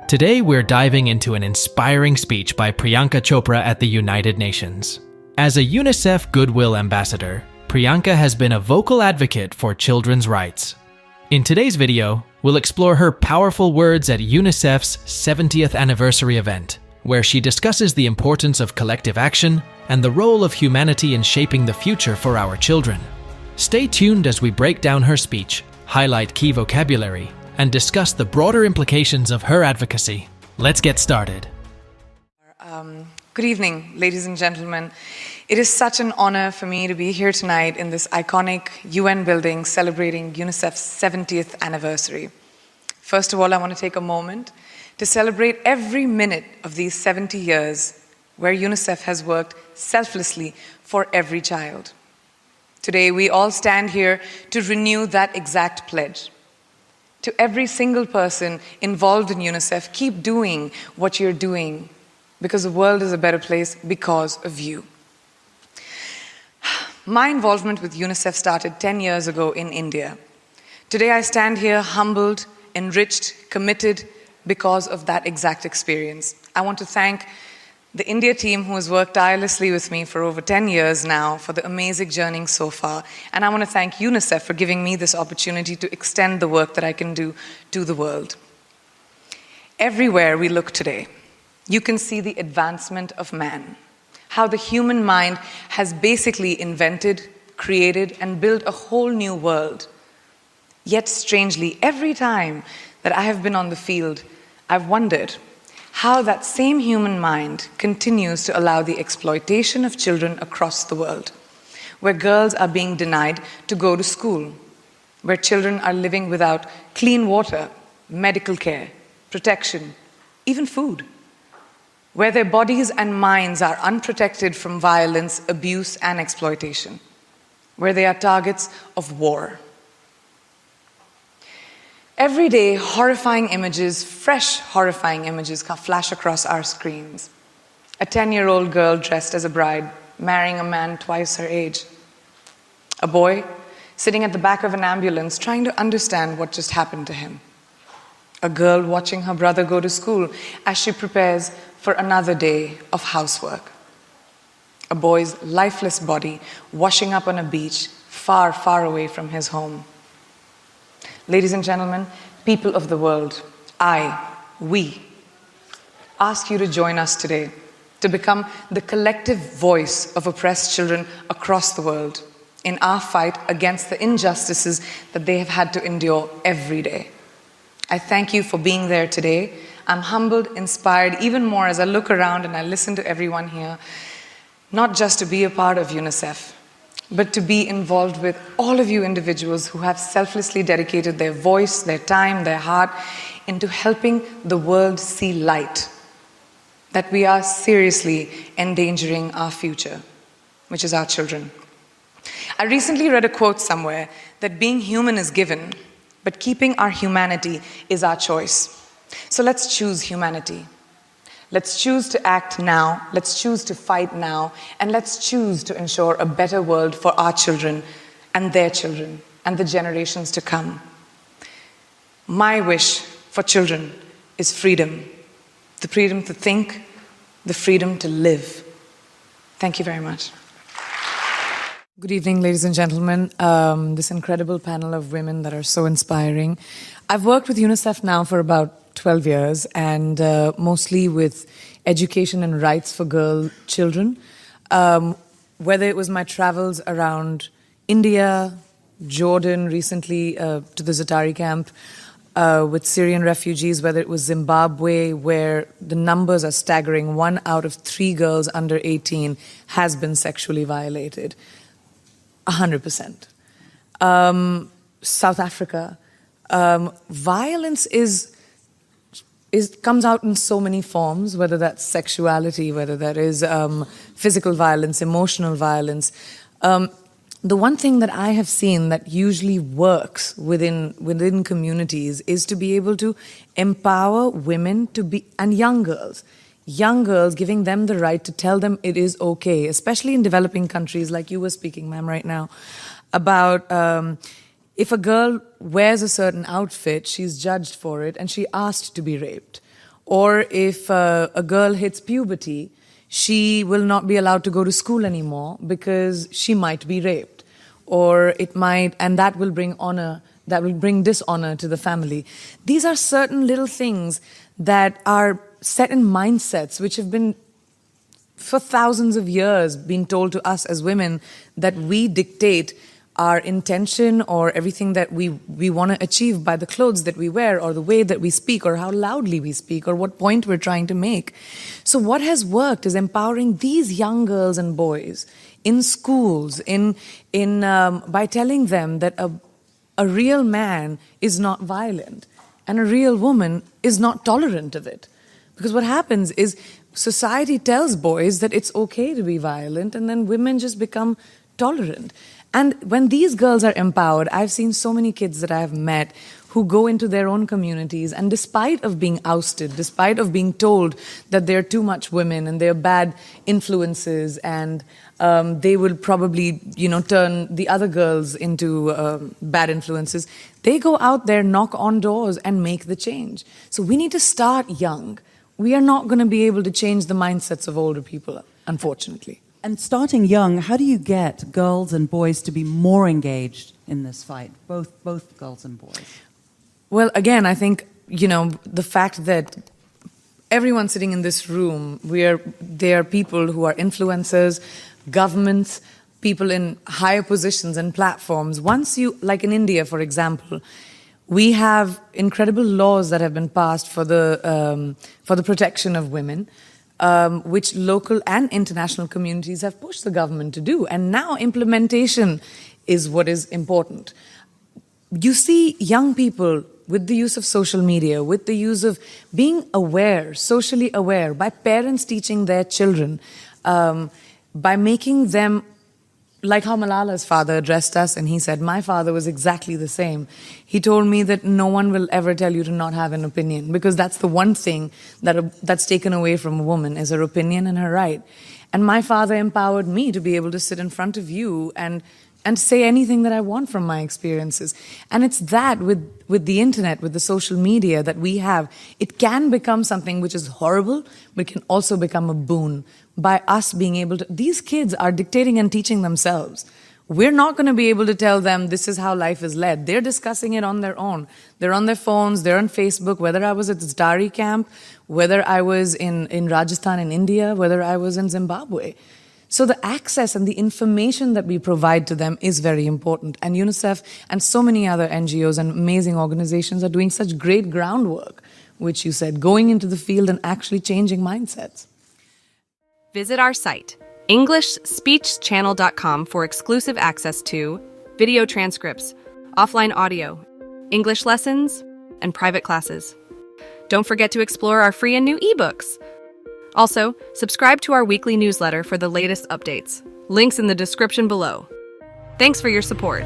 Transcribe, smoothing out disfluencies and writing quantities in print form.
Today we're diving into an inspiring speech by Priyanka Chopra at the United Nations. As a UNICEF Goodwill Ambassador, Priyanka has been a vocal advocate for children's rights. In today's video, we'll explore her powerful words at UNICEF's 70th anniversary event, where she discusses the importance of collective action and the role of humanity in shaping the future for our children. Stay tuned as we break down her speech, highlight key vocabulary, and discuss the broader implications of her advocacy. Let's get started. Good evening, ladies and gentlemen. It is such an honor for me to be here tonight in this iconic UN building celebrating UNICEF's 70th anniversary. First of all, I want to take a moment to celebrate every minute of these 70 years where UNICEF has worked selflessly for every child. Today, we all stand here to renew that exact pledge. To every single person involved in UNICEF, keep doing what you're doing because the world is a better place because of you. My involvement with UNICEF started 10 years ago in India. Today I stand here humbled, enriched, committed because of that exact experience. I want to thank the India team who has worked tirelessly with me for over 10 years now for the amazing journey so far. And I want to thank UNICEF for giving me this opportunity to extend the work that I can do to the world. Everywhere we look today, you can see the advancement of man, how the human mind has basically invented, created, and built a whole new world. Yet strangely, every time that I have been on the field, I've wondered how that same human mind continues to allow the exploitation of children across the world, where girls are being denied to go to school, where children are living without clean water, medical care, protection, even food, where their bodies and minds are unprotected from violence, abuse, and exploitation, where they are targets of war. Every day, horrifying images, fresh horrifying images flash across our screens. A 10-year-old girl dressed as a bride, marrying a man twice her age. A boy sitting at the back of an ambulance trying to understand what just happened to him. A girl watching her brother go to school as she prepares for another day of housework. A boy's lifeless body washing up on a beach far, far away from his home. Ladies and gentlemen, people of the world, we ask you to join us today to become the collective voice of oppressed children across the world in our fight against the injustices that they have had to endure every day. I thank you for being there today. I'm humbled, inspired even more as I look around and I listen to everyone here, not just to be a part of UNICEF, but to be involved with all of you individuals who have selflessly dedicated their voice, their time, their heart into helping the world see light, that we are seriously endangering our future, which is our children. I recently read a quote somewhere that being human is given, but keeping our humanity is our choice. So let's choose humanity. Let's choose to act now, let's choose to fight now, and let's choose to ensure a better world for our children and their children and the generations to come. My wish for children is freedom. The freedom to think, the freedom to live. Thank you very much. Good evening, ladies and gentlemen. This incredible panel of women that are so inspiring. I've worked with UNICEF now for about 12 years and mostly with education and rights for children. Whether it was my travels around India, Jordan, recently to the Zatari camp with Syrian refugees, whether it was Zimbabwe, where the numbers are staggering. 1 out of 3 girls under 18 has been sexually violated. 100%. South Africa. Violence comes out in so many forms, whether that's sexuality, whether that is physical violence, emotional violence. The one thing that I have seen that usually works within communities is to be able to empower women and young girls, giving them the right to tell them it is okay, especially in developing countries like you were speaking, ma'am, right now, about if a girl wears a certain outfit, she's judged for it and she asked to be raped. Or if a girl hits puberty, she will not be allowed to go to school anymore because she might be raped. Or it might, and that will bring dishonor to the family. These are certain little things that are set in mindsets which have been for thousands of years been told to us as women that we dictate our intention or everything that we want to achieve by the clothes that we wear or the way that we speak or how loudly we speak or what point we're trying to make. So what has worked is empowering these young girls and boys in schools, by telling them that a real man is not violent and a real woman is not tolerant of it. Because what happens is society tells boys that it's okay to be violent, and then women just become tolerant. And when these girls are empowered, I've seen so many kids that I've met who go into their own communities, and despite of being ousted, despite of being told that they're too much women and they're bad influences and they will probably, turn the other girls into bad influences, they go out there, knock on doors and make the change. So we need to start young. We are not going to be able to change the mindsets of older people, unfortunately. And starting young, how do you get girls and boys to be more engaged in this fight, both girls and boys? Well, again, I think, the fact that everyone sitting in this room, they are people who are influencers, governments, people in higher positions and platforms. Once you, like in India, for example, we have incredible laws that have been passed for the protection of women, which local and international communities have pushed the government to do. And now implementation is what is important. You see young people with the use of social media, with the use of being aware, socially aware, by parents teaching their children, by making them, like how Malala's father addressed us, and he said, my father was exactly the same. He told me that no one will ever tell you to not have an opinion, because that's the one thing that's taken away from a woman, is her opinion and her right. And my father empowered me to be able to sit in front of you and say anything that I want from my experiences. And it's that with the internet, with the social media that we have, it can become something which is horrible, but it can also become a boon by us being able to. These kids are dictating and teaching themselves. We're not going to be able to tell them this is how life is led. They're discussing it on their own. They're on their phones, they're on Facebook, whether I was at this Dari camp, whether I was in Rajasthan in India, whether I was in Zimbabwe. So the access and the information that we provide to them is very important. And UNICEF and so many other NGOs and amazing organizations are doing such great groundwork, which you said, going into the field and actually changing mindsets. Visit our site, EnglishSpeechChannel.com, for exclusive access to video transcripts, offline audio, English lessons, and private classes. Don't forget to explore our free and new ebooks. Also, subscribe to our weekly newsletter for the latest updates. Links in the description below. Thanks for your support.